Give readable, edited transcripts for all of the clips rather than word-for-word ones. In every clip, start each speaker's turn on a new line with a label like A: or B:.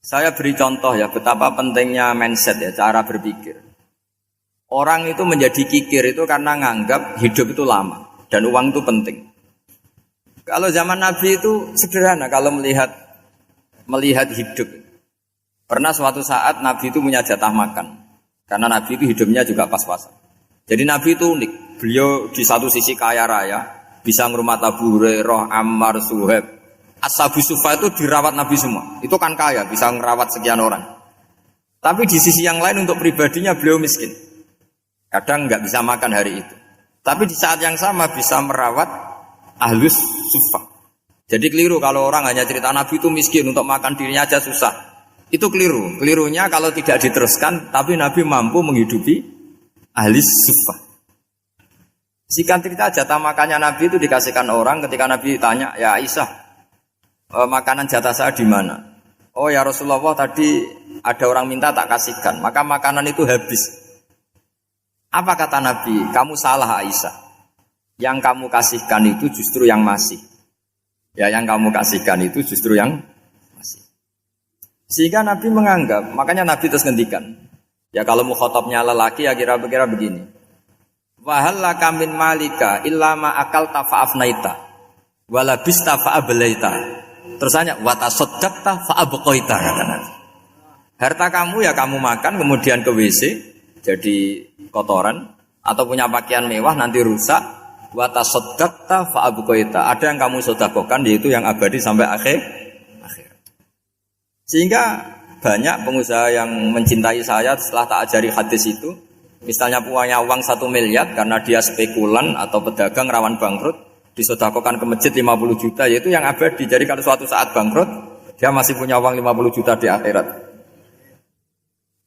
A: Saya beri contoh ya betapa pentingnya mindset ya, cara berpikir. Orang itu menjadi kikir itu karena nganggap hidup itu lama dan uang itu penting. Kalau zaman Nabi itu sederhana kalau melihat hidup. Pernah suatu saat Nabi itu punya jatah makan. Karena Nabi itu hidupnya juga pas-pasan. Jadi Nabi itu unik. Beliau di satu sisi kaya raya, bisa ngurmat Abu Hurairah, Ammar, Suhaib. Ashabu Sufa itu dirawat Nabi semua. Itu kan kaya, bisa ngerawat sekian orang. Tapi di sisi yang lain untuk pribadinya beliau miskin. Kadang nggak bisa makan hari itu. Tapi di saat yang sama bisa merawat Ahlus Sufa. Jadi keliru kalau orang hanya cerita Nabi itu miskin, untuk makan dirinya aja susah. Itu keliru. Kelirunya kalau tidak diteruskan, tapi Nabi mampu menghidupi Ahlus Sufa. Singkat cerita jatah makannya Nabi itu dikasihkan orang ketika Nabi tanya, ya Aisyah, makanan jatah saya di mana? Oh ya Rasulullah, tadi ada orang minta tak kasihkan, maka makanan itu habis. Apa kata Nabi? Kamu salah Aisyah. Yang kamu kasihkan itu justru yang masih. Ya yang kamu kasihkan itu justru yang masih. Sehingga Nabi menganggap, makanya Nabi terus ngendikan. Ya kalau mukhatabnya lelaki ya kira-kira begini. Wahal laka min malika illa ma akalta fa'afnaita wala bista fa'ablaita. Terus tanya, watasaddaqta fa'abqaita, kata Nabi. Harta kamu ya kamu makan kemudian ke WC jadi kotoran, atau punya pakaian mewah nanti rusak. Watasaddaqta fa'abqaita. Ada yang kamu sedekahkan yaitu yang abadi sampai akhir. Sehingga banyak pengusaha yang mencintai saya setelah tak ajari hadis itu. Misalnya punya uang 1 miliar karena dia spekulan atau pedagang rawan bangkrut, disedekahkan ke masjid 50 juta, yaitu yang abadi. Jadi kalau suatu saat bangkrut, dia masih punya uang 50 juta di akhirat.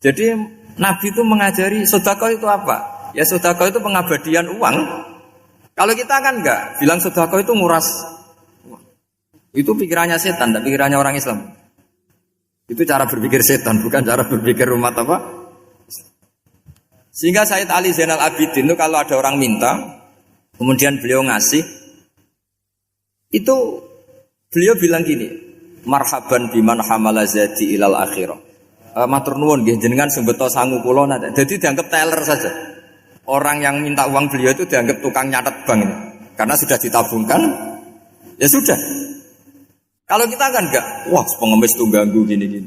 A: Jadi Nabi itu mengajari sedekah itu apa? Ya sedekah itu pengabadian uang. Kalau kita kan enggak, bilang sedekah itu nguras uang. Itu pikirannya setan, dan pikirannya orang Islam. Itu cara berpikir setan, bukan cara berpikir umat apa? Sehingga Sayyid Ali Zainal Abidin itu kalau ada orang minta, kemudian beliau ngasih, itu beliau bilang gini, marhaban biman hamala zadi ilal akhirah. Matur nuwun nggih jenengan sing beto sangu kula nate. Jadi dianggap teller saja. Orang yang minta uang beliau itu dianggap tukang nyatet bank ini. Karena sudah ditabungkan, ya sudah. Kalau kita kan enggak, wah pengemis tuh ganggu gini-gini.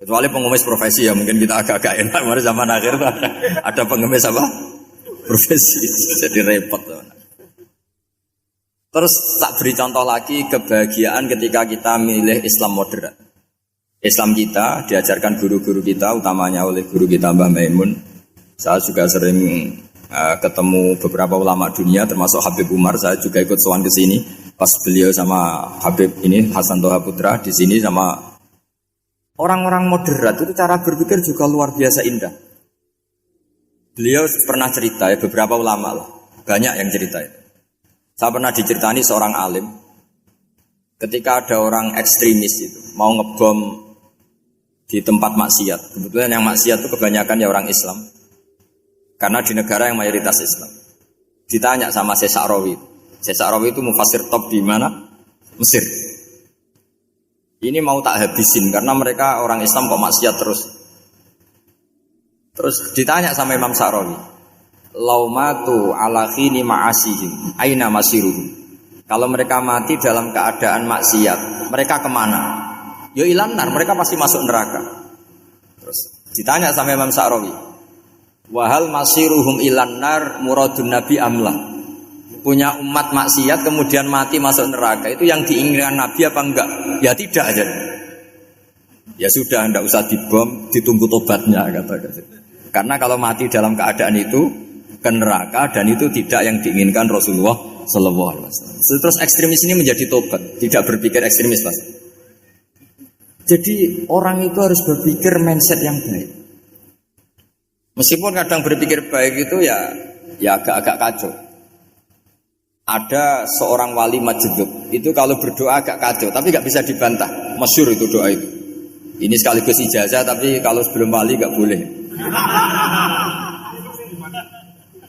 A: Kecuali pengemis profesi ya mungkin kita agak-agak enak. Mari zaman akhir itu ada pengemis apa? Profesi. Jadi repot. Terus tak beri contoh lagi kebahagiaan ketika kita milih Islam moderat. Islam kita diajarkan guru-guru kita, utamanya oleh guru kita Mbah Maimun. Saya juga sering ketemu beberapa ulama dunia, termasuk Habib Umar. Saya juga ikut sowan ke sini pas beliau sama Habib ini Hasan Toha Putra di sini sama orang-orang moderat. Itu cara berpikir juga luar biasa indah. Beliau pernah cerita ya, beberapa ulama lah, banyak yang cerita itu. Saya pernah diceritani seorang alim ketika ada orang ekstremis itu mau ngebom di tempat maksiat. Kebetulan yang maksiat itu kebanyakan ya orang Islam, karena di negara yang mayoritas Islam. Ditanya sama Syekh Sa'rawi. Syekh Sa'rawi itu mufassir top di mana? Mesir. Ini mau tak habisin karena mereka orang Islam kok maksiat terus. Terus ditanya sama Imam Sa'rawi, laumatu ala khini ma'asihim aina masiruhum. Kalau mereka mati dalam keadaan maksiat, mereka kemana? Ya ilan nar, mereka pasti masuk neraka. Terus ditanya sama Imam Sa'rawi, wahal masiruhum ilan nar muradun nabi amlah. Punya umat maksiat kemudian mati masuk neraka, itu yang diinginkan Nabi apa enggak? Ya tidak aja. Ya sudah, enggak usah dibom, ditunggu tobatnya kata. Karena kalau mati dalam keadaan itu ke neraka, dan itu tidak yang diinginkan Rasulullah Sallallahu Alaihi Wasallam. Terus ekstremis ini menjadi tobat, tidak berpikir ekstremis mas. Jadi orang itu harus berpikir mindset yang baik. Meskipun kadang berpikir baik itu ya agak-agak kacau. Ada seorang wali Majdzub itu kalau berdoa agak kacau, tapi nggak bisa dibantah. Masyhur itu doa itu. Ini sekaligus ijazah, tapi kalau sebelum wali nggak boleh.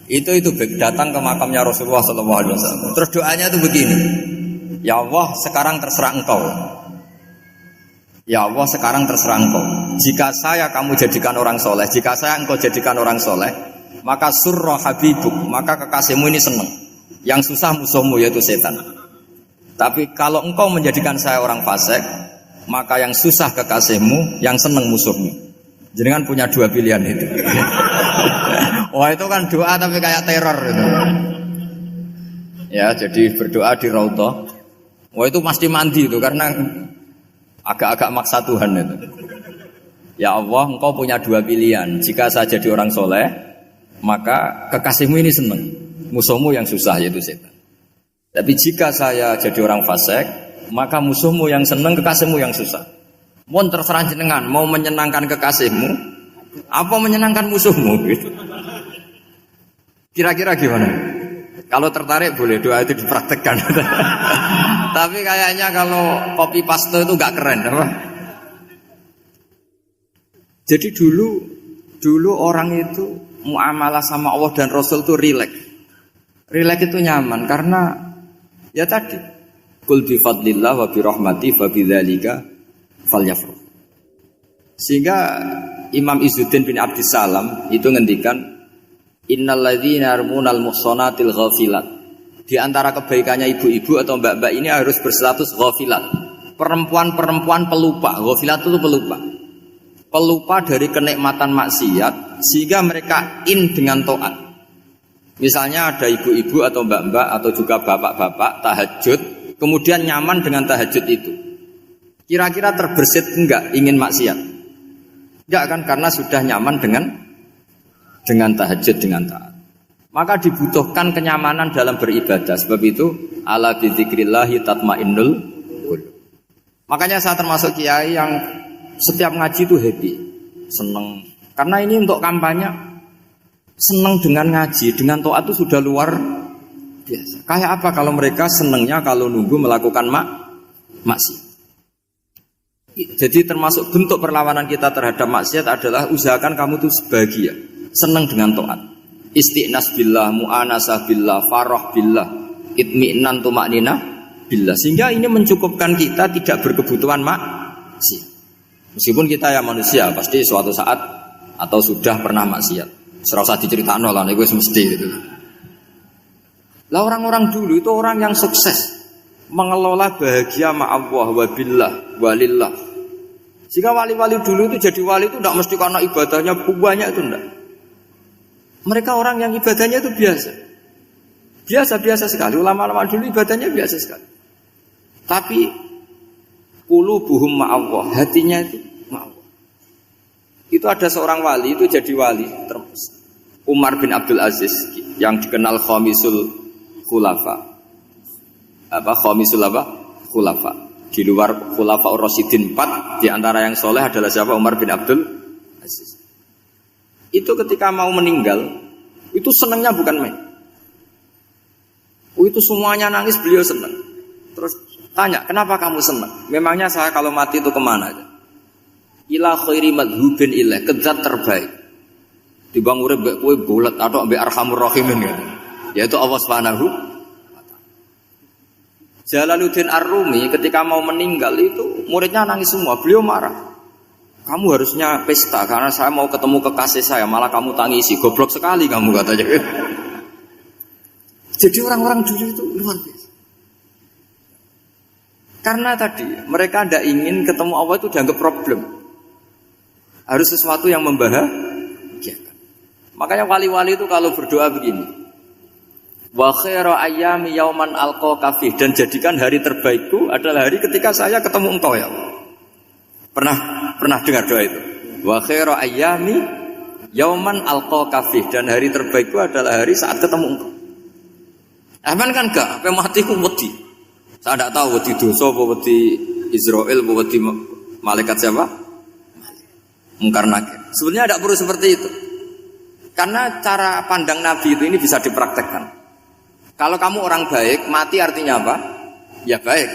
A: Itu datang ke makamnya Rasulullah SAW. Terus doanya itu begini, ya Allah sekarang terserah engkau. Ya Allah, sekarang terserah engkau. Jika saya kamu jadikan orang soleh, jika saya engkau jadikan orang soleh, maka surra habibuk, maka kekasihmu ini senang. Yang susah musuhmu yaitu setan. Tapi kalau engkau menjadikan saya orang fasik, maka yang susah kekasihmu, yang senang musuhmu. Jenengan punya dua pilihan itu. Wah, itu kan doa tapi kayak teror itu. Ya, jadi berdoa di Raudhah. Wah, itu pasti mandi itu karena agak-agak maksa Tuhan itu. Ya Allah, engkau punya dua pilihan. Jika saya jadi orang soleh, maka kekasihmu ini senang. Musuhmu yang susah yaitu setan. Tapi jika saya jadi orang fasik, maka musuhmu yang senang, kekasihmu yang susah. Mohon terserah jenengan, mau menyenangkan kekasihmu, apa menyenangkan musuhmu? Gitu. Kira-kira gimana? Kalau tertarik boleh doa itu dipraktekkan. Tapi kayaknya kalau copy paste itu gak keren, apa? Jadi dulu orang itu muamalah sama Allah dan Rasul itu rileks. Rileks itu nyaman karena ya tadi, qul bi fadlillah wa bi rahmati fa bidzalika falyafrah. Sehingga Imam Izzuddin bin Abdissalam itu ngendikan innalladzina yarmunal muhsanatil ghafilat. Di antara kebaikannya ibu-ibu atau mbak-mbak ini harus berstatus ghafilat. Perempuan-perempuan pelupa. Ghafilat itu pelupa. Pelupa dari kenikmatan maksiat sehingga mereka dengan taat. Misalnya ada ibu-ibu atau mbak-mbak atau juga bapak-bapak tahajud, kemudian nyaman dengan tahajud itu. Kira-kira terbersit enggak ingin maksiat? Enggak kan, karena sudah nyaman dengan tahajud, dengan taat. Maka dibutuhkan kenyamanan dalam beribadah. Sebab itu ala bidzikrillahi tatmainnul qulub. Makanya saya termasuk kiai yang setiap ngaji itu happy, seneng. Karena ini untuk kampanye, seneng dengan ngaji, dengan taat itu sudah luar biasa. Kayak apa kalau mereka senengnya kalau nunggu melakukan maksiat. Jadi termasuk bentuk perlawanan kita terhadap maksiat adalah usahakan kamu tuh sebahagia, senang dengan taat. Istiqnas billah, mu'anasah billah, farah billah, itmi'nan tumakninah billah. Sehingga ini mencukupkan kita tidak berkebutuhan maksiat. Meskipun kita ya manusia, pasti suatu saat atau sudah pernah maksiat. Serasa diceritakan lah, itu mesti gitu. Lah orang-orang dulu itu orang yang sukses mengelola bahagia ma'allah wa billah walillah. Jika wali-wali dulu itu jadi wali itu tidak mesti karena ibadahnya banyak, itu enggak. Mereka orang yang ibadahnya itu biasa. Biasa-biasa sekali. Ulama-ulama dulu ibadahnya biasa sekali. Tapi qulubuhum ma'allah, hatinya itu ma'allah. Itu ada seorang wali itu jadi wali, Umar bin Abdul Aziz yang dikenal khamisul khulafa. Khulafa. Di luar khulafa Ar-Rasyidin 4, di antara yang soleh adalah siapa? Umar bin Abdul Aziz. Itu ketika mau meninggal, itu senangnya bukan main. Itu semuanya nangis, beliau senang. Terus tanya, kenapa kamu senang? Memangnya saya kalau mati itu kemana aja? Ila khairi madhubin ilah, ke zat terbaik. Dibang urip mbek kowe bolet atau mbek arhamur rahimin ya. Yaitu Allah Subhanahu. Jalaluddin Ar-Rumi ketika mau meninggal itu muridnya nangis semua, beliau marah. Kamu harusnya pesta karena saya mau ketemu kekasih saya, malah kamu tangisi, goblok sekali kamu katanya. Jadi orang-orang dulu itu luar biasa. Karena tadi mereka tidak ingin ketemu Allah itu dianggap problem. Harus sesuatu yang membahagiakan. Makanya wali-wali itu kalau berdoa begini. Wa khairu ayyami yauman alqa fi, dan jadikan hari terbaikku adalah hari ketika saya ketemu engkau ya Allah. Pernah dengar doa itu? Wa khairu ayyami yauman alqa fi, dan hari terbaikku adalah hari saat ketemu engkau. Aman kan enggak? Sampai mati ku wedi. Saya tidak tahu wedi dosa apa wedi Israel apa wedi malaikat siapa? Mungkar nakir. Sebenarnya tidak perlu seperti itu. Karena cara pandang Nabi itu ini bisa dipraktekkan. Kalau kamu orang baik, mati artinya apa? Ya baik.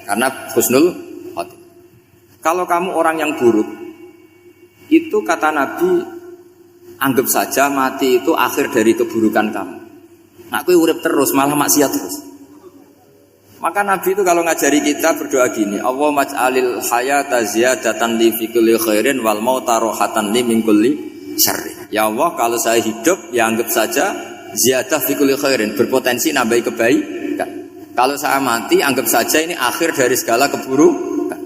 A: Karena husnul khotimah. Kalau kamu orang yang buruk, itu kata Nabi, anggap saja mati itu akhir dari keburukan kamu. Nah, kowe urip terus malah maksiat terus. Maka Nabi itu kalau ngajari kita berdoa gini, Allahumma ij'alil hayata ziyadatan li fi kulli khairin wal mauta rohatan li min kulli syarrin. Ya Allah, kalau saya hidup ya anggap saja ziyadah fi kulli khairin, berpotensi nambahi kebaikan. Kalau saya mati anggap saja ini akhir dari segala keburukan.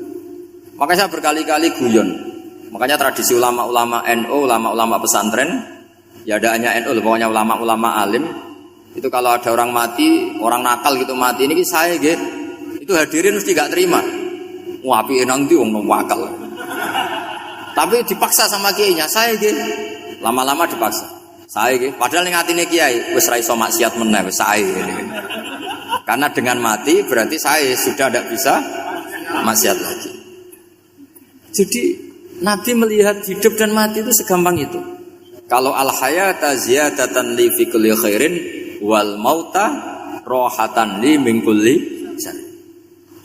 A: Maka saya berkali-kali guyon. Makanya tradisi ulama-ulama NU, ulama-ulama pesantren, ya ada hanya NU, pokoknya ulama-ulama alim. Itu kalau ada orang mati, orang nakal gitu mati, ini saya gitu. Itu hadirin mesti gak terima. Wah, api enang itu wong wakal. Tapi dipaksa sama kiainya, saya gitu. Lama-lama dipaksa. Saya gitu. Padahal ning atine kiai wis ra iso maksiat meneh wis saya gitu. Karena dengan mati berarti saya sudah tidak bisa maksiat lagi. Jadi Nabi melihat hidup dan mati itu segampang itu. Kalau al-hayata ziyadatan li fi kulli khairin wal mauta rohatan li min kulli syarr.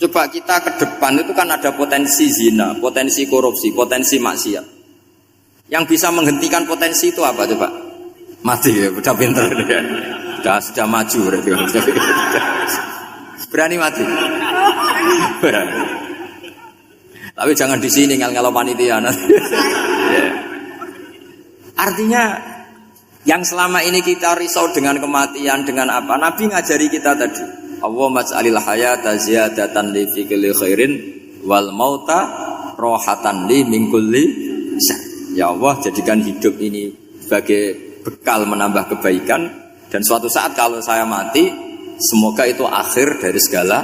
A: Coba kita ke depan itu kan ada potensi zina, potensi korupsi, potensi maksiat. Yang bisa menghentikan potensi itu apa coba? Mati ya, udah pinter ya. Sudah maju berarti. Berani mati. Berani. Tapi jangan di sini ngel-ngelo panitia. Artinya yang selama ini kita risau dengan kematian, dengan apa? Nabi ngajari kita tadi. Allahumma ij'alil hayata ziyadatan li fi kulli khairin wal mauta rohatan li min kulli syarr. Ya Allah, jadikan hidup ini sebagai bekal menambah kebaikan dan suatu saat kalau saya mati, semoga itu akhir dari segala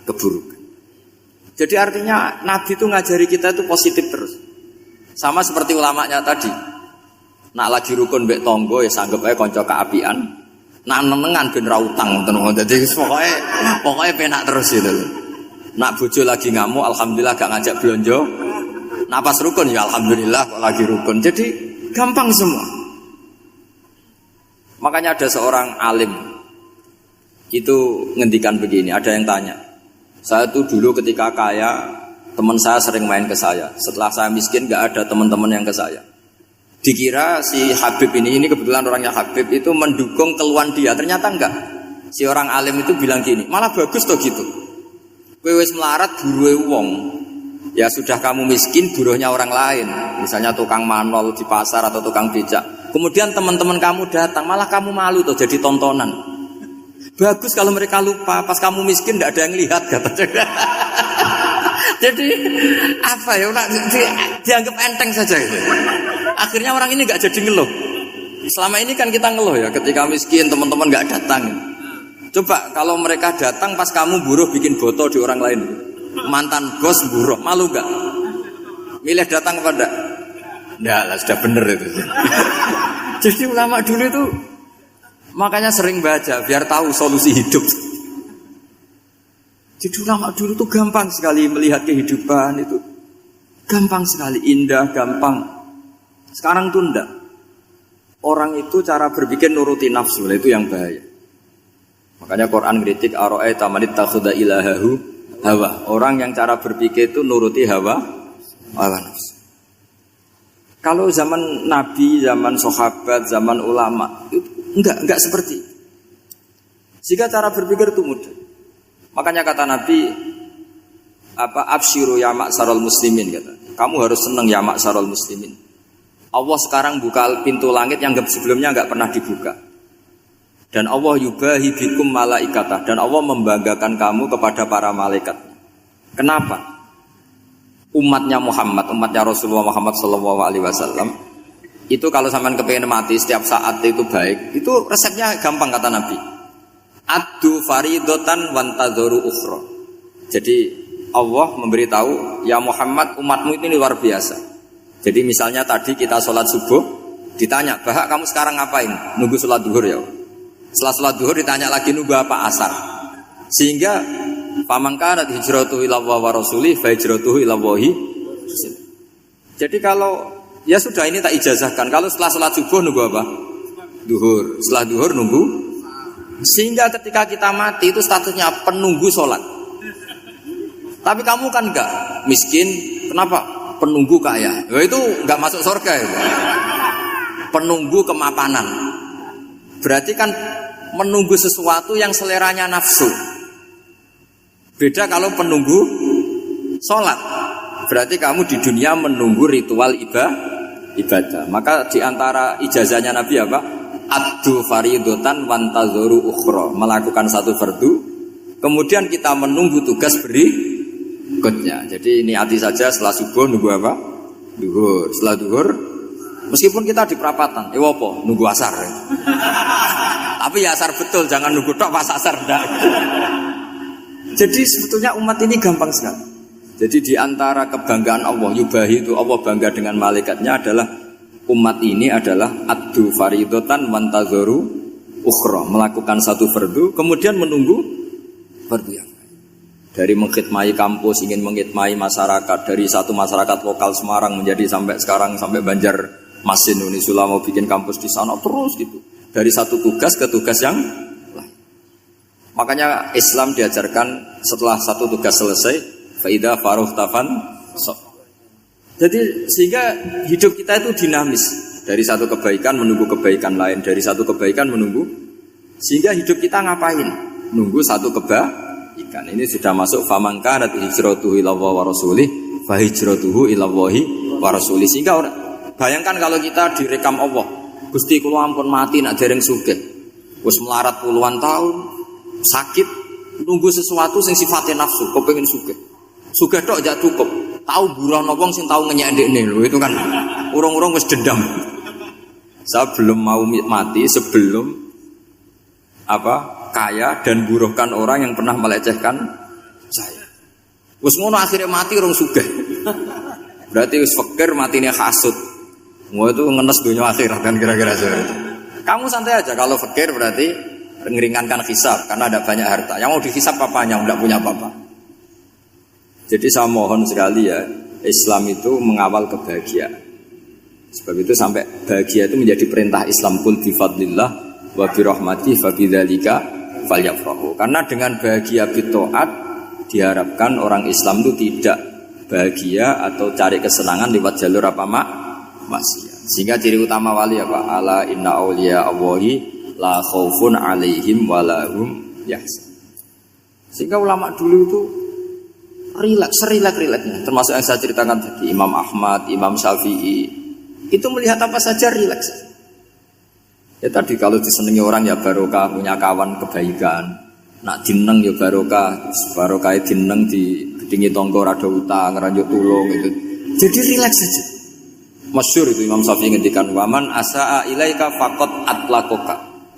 A: keburukan. Jadi artinya Nabi itu ngajari kita itu positif terus. Sama seperti ulamanya tadi. Nak lagi rukun mbek tonggo ya sanggep ae kanca kaapian. Nak nenengan ben ra utang ngoten. Dadi pokoke penak terus itu. Nak bojo lagi ngamuk alhamdulillah gak ngajak blonjo. Nak pas rukun ya alhamdulillah kok lagi rukun. Jadi gampang semua. Makanya ada seorang alim itu ngendikan begini, ada yang tanya. Saya tuh dulu ketika kaya, teman saya sering main ke saya. Setelah saya miskin gak ada teman-teman yang ke saya. Dikira si Habib ini kebetulan orangnya Habib itu mendukung keluhan dia, ternyata enggak. Si orang alim itu bilang gini, malah bagus toh gitu. Kowe wis melarat buruhe wong. Ya sudah kamu miskin buruhnya orang lain. Misalnya tukang manol di pasar atau tukang becak. Kemudian teman-teman kamu datang, malah kamu malu toh jadi tontonan. Bagus kalau mereka lupa, pas kamu miskin tidak ada yang lihat katanya. Jadi apa ya, dianggap enteng saja gitu. Akhirnya orang ini nggak jadi ngeluh. Selama ini kan kita ngeluh ya, ketika miskin teman-teman nggak datang. Coba kalau mereka datang pas kamu buruh bikin foto di orang lain, mantan bos buruh, malu nggak? Milih datang kepada? Nggak lah, sudah bener itu. Jadi ulama dulu itu makanya sering baca biar tahu solusi hidup. Jadi ulama dulu itu gampang sekali melihat kehidupan itu, gampang sekali, indah, gampang. Sekarang tuh enggak. Orang itu cara berpikir nuruti nafsu, itu yang bahaya. Makanya Quran kritik ara'aita man ittakhadha ilahahu hawa. Orang yang cara berpikir itu nuruti hawa nafsu. Kalau zaman Nabi, zaman sahabat, zaman ulama itu enggak seperti itu. Jika cara berpikir itu mudah. Makanya kata Nabi absyiru ya ma'sarul muslimin kata. Kamu harus senang ya ma'sarul muslimin. Allah sekarang buka pintu langit yang sebelumnya enggak pernah dibuka. Dan Allah yubahi bikum malaikatah, dan Allah membanggakan kamu kepada para malaikat. Kenapa? Umatnya Muhammad, umatnya Rasulullah Muhammad SAW itu kalau sampean kepengen mati setiap saat itu baik, itu resepnya gampang kata Nabi. Addu faridotan wantadzoru ukhra. Jadi Allah memberitahu, ya Muhammad, umatmu ini luar biasa. Jadi misalnya tadi kita sholat subuh, ditanya, Bahak kamu sekarang ngapain? Nunggu sholat duhur ya. Setelah sholat duhur ditanya lagi nunggu apa asar. Sehingga famangkanat hijratuhu ila wa rasuli fa hijratuhu ila wahi. Jadi kalau ya sudah ini tak ijazahkan, kalau setelah sholat subuh nunggu apa? Duhur. Setelah duhur nunggu. Sehingga ketika kita mati itu statusnya penunggu sholat. Tapi kamu kan enggak miskin, kenapa? Penunggu kaya. Ya itu enggak masuk surga ya. Penunggu kemapanan. Berarti kan menunggu sesuatu yang seleranya nafsu. Beda kalau penunggu sholat. Berarti kamu di dunia menunggu ritual ibadah. Maka di antara ijazahnya Nabi apa? Addu faridotan wantazuru ukhra. Melakukan satu fardu, kemudian kita menunggu tugas berikutnya. Jadi niati saja setelah subuh nunggu apa? Duhur. Setelah duhur, meskipun kita di perapatan, apa? Nunggu asar. Tapi ya asar betul, jangan nunggu tok pas asar. Jadi sebetulnya umat ini gampang sekali. Jadi di antara kebanggaan Allah, yubahi itu Allah bangga dengan malaikatnya adalah umat ini adalah addu faridotan wantazuru ukhra, melakukan satu fardu kemudian menunggu fardu yang lain. Dari mengkhidmati kampus, ingin mengkhidmati masyarakat, dari satu masyarakat lokal Semarang menjadi sampai sekarang sampai Banjarmasin, Unisula mau bikin kampus di sana terus gitu. Dari satu tugas ke tugas yang lain. Makanya Islam diajarkan setelah satu tugas selesai, faida faruh tafan sok. Jadi sehingga hidup kita itu dinamis, dari satu kebaikan menunggu kebaikan lain, dari satu kebaikan menunggu, sehingga hidup kita ngapain? Nunggu satu kebaikan. Ini sudah masuk faman kanat hijratuhu ilallahi wa rasulih fa hijratuhu ilallahi wa rasulih. Sehingga bayangkan kalau kita direkam Allah, Gusti kula ampun mati nak dereng sugih. Wis melarat puluhan tahun, sakit, nunggu sesuatu sing sifatnya nafsu, kepengin sugih. Sugih tok jak cukup. Tahu burono wong sing tahu ngenyek ndekne lho, itu kan urung-urung wis dendam. Saya belum mau mati sebelum kaya dan buruhkan orang yang pernah melecehkan saya. Wis ngono akhirnya mati urung sugih. Berarti wis fakir matine hasud. Mau itu ngenes dunia akhirat kan kira-kira seperti itu. Kamu santai aja kalau fakir berarti meringankan hisab karena ada banyak harta. Yang mau dihisab apanya? Enggak punya apa-apa. Jadi saya mohon sekali ya, Islam itu mengawal kebahagiaan. Sebab itu sampai bahagia itu menjadi perintah Islam, kul bi fadlillah wa bi rahmati fa bidzalika falyafrahu. Karena dengan bahagia bi taat diharapkan orang Islam itu tidak bahagia atau cari kesenangan lewat jalur apa maksiat. Sehingga ciri utama wali apa? Ala inna auliya Allahi la khaufun alaihim wa lahum yahzanun. Sehingga ulama dulu itu rileks-rileksnya, termasuk yang saya ceritakan tadi, Imam Ahmad, Imam Syafi'i, itu melihat apa saja rileks. Ya tadi kalau disenangi orang ya barokah, punya kawan kebaikan. Nak dineng ya barokah dineng di gedingi tonggo rada utang, ranjuk tulung itu. Jadi rileks saja. Masyhur itu Imam Syafi'i ngendikan waman asaa ilaika faqat atlaqaka.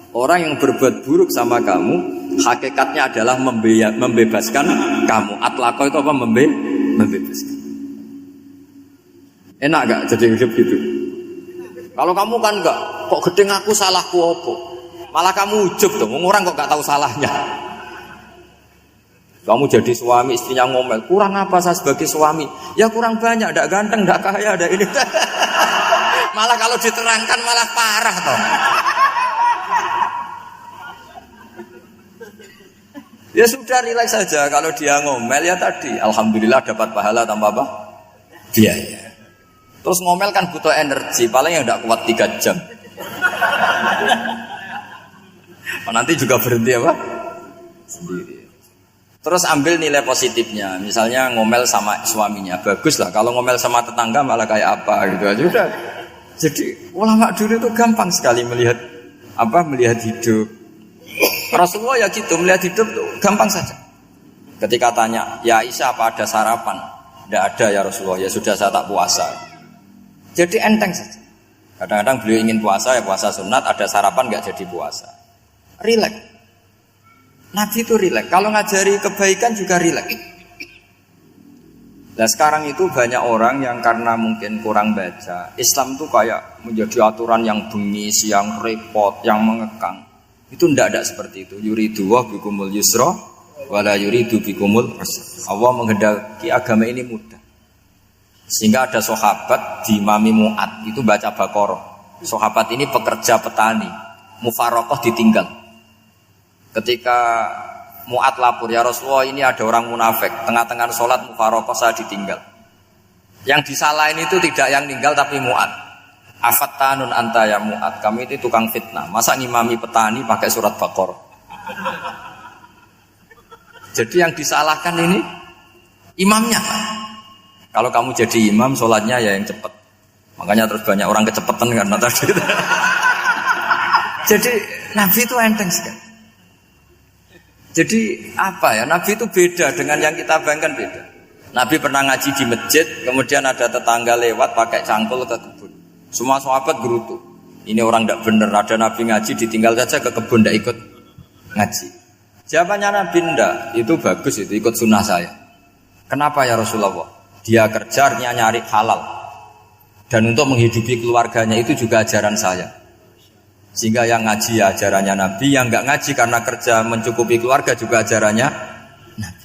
A: Orang yang berbuat buruk sama kamu hakikatnya adalah membebaskan kamu. Atlaqo itu apa? Membebaskan. Enak gak jadi hidup gitu? Kalau kamu kan enggak, kok gedeng aku salahku apa? Malah kamu ujub dong, orang kok gak tahu salahnya. Kamu jadi suami, istrinya ngomel, kurang apa saya sebagai suami? Ya kurang banyak, enggak ganteng, enggak kaya, enggak ini. Malah kalau diterangkan malah parah toh. Ya sudah rileks saja, kalau dia ngomel ya tadi alhamdulillah dapat pahala tanpa apa? Biaya. Terus ngomel kan butuh energi, paling yang tidak kuat 3 jam. Nanti juga berhenti apa? Sendiri. Terus ambil nilai positifnya, misalnya ngomel sama suaminya, bagus lah. Kalau ngomel sama tetangga malah kayak apa gitu aja udah. Jadi ulama dulu itu gampang sekali melihat hidup. Rasulullah ya gitu, melihat hidup tuh gampang saja. Ketika tanya, ya Aisyah apa ada sarapan? Tidak ada ya Rasulullah, ya sudah saya tak puasa. Jadi enteng saja. Kadang-kadang beliau ingin puasa, ya puasa sunat, ada sarapan nggak jadi puasa. Rileks. Nabi itu rileks. Kalau ngajari kebaikan juga rileks. Nah sekarang itu banyak orang yang karena mungkin kurang baca, Islam tuh kayak menjadi aturan yang bengis, yang repot, yang mengekang. Itu tidak seperti itu. Yuridu wa bikumul yusra wala yuridu bikumul usra. Allah menghendaki agama ini mudah. Sehingga ada sahabat di Mami Mu'ad itu baca Baqarah. Sahabat ini pekerja petani, mufarokoh ditinggal. Ketika Mu'ad lapor, ya Rasulullah ini ada orang munafik, tengah-tengah sholat mufarokoh saya ditinggal. Yang disalahin itu tidak yang tinggal tapi Mu'ad. Afattanun anta ya Mu'ad, kamu itu tukang fitnah. Masa ngimami petani pakai surat Baqarah? Jadi yang disalahkan ini imamnya. Kalau kamu jadi imam, sholatnya ya yang cepat. Makanya terus banyak orang kecepatan karena tadi. Jadi Nabi itu enteng sekali. Jadi apa ya? Nabi itu beda dengan yang kita bayangkan beda. Nabi pernah ngaji di masjid, kemudian ada tetangga lewat pakai cangkul ke kebun. Semua sahabat gerutu. Ini orang tidak benar. Ada Nabi ngaji ditinggal saja ke kebun, tidak ikut ngaji. Jawabannya Nabi tidak. Itu bagus, itu ikut sunnah saya. Kenapa ya Rasulullah? Dia kerjanya nyari halal. Dan untuk menghidupi keluarganya itu juga ajaran saya. Sehingga yang ngaji ya ajarannya Nabi, yang enggak ngaji karena kerja mencukupi keluarga juga ajarannya Nabi.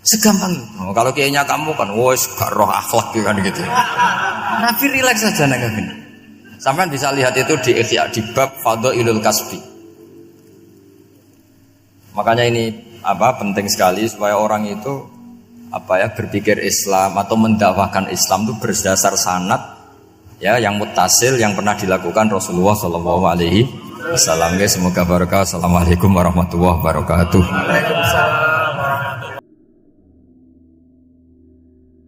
A: Segampang itu. Oh, kalau kayaknya kamu kan, wes gak roh akhlak kan gitu. Nabi rileks saja Nabi. Sampai bisa lihat itu di Ihya di bab Fadhailul Kasbi. Makanya ini penting sekali supaya orang itu berpikir Islam atau mendakwahkan Islam itu berdasar sanad ya yang muttasil yang pernah dilakukan Rasulullah sallallahu alaihi wasallam. Semoga barokah. Assalamualaikum warahmatullahi wabarakatuh.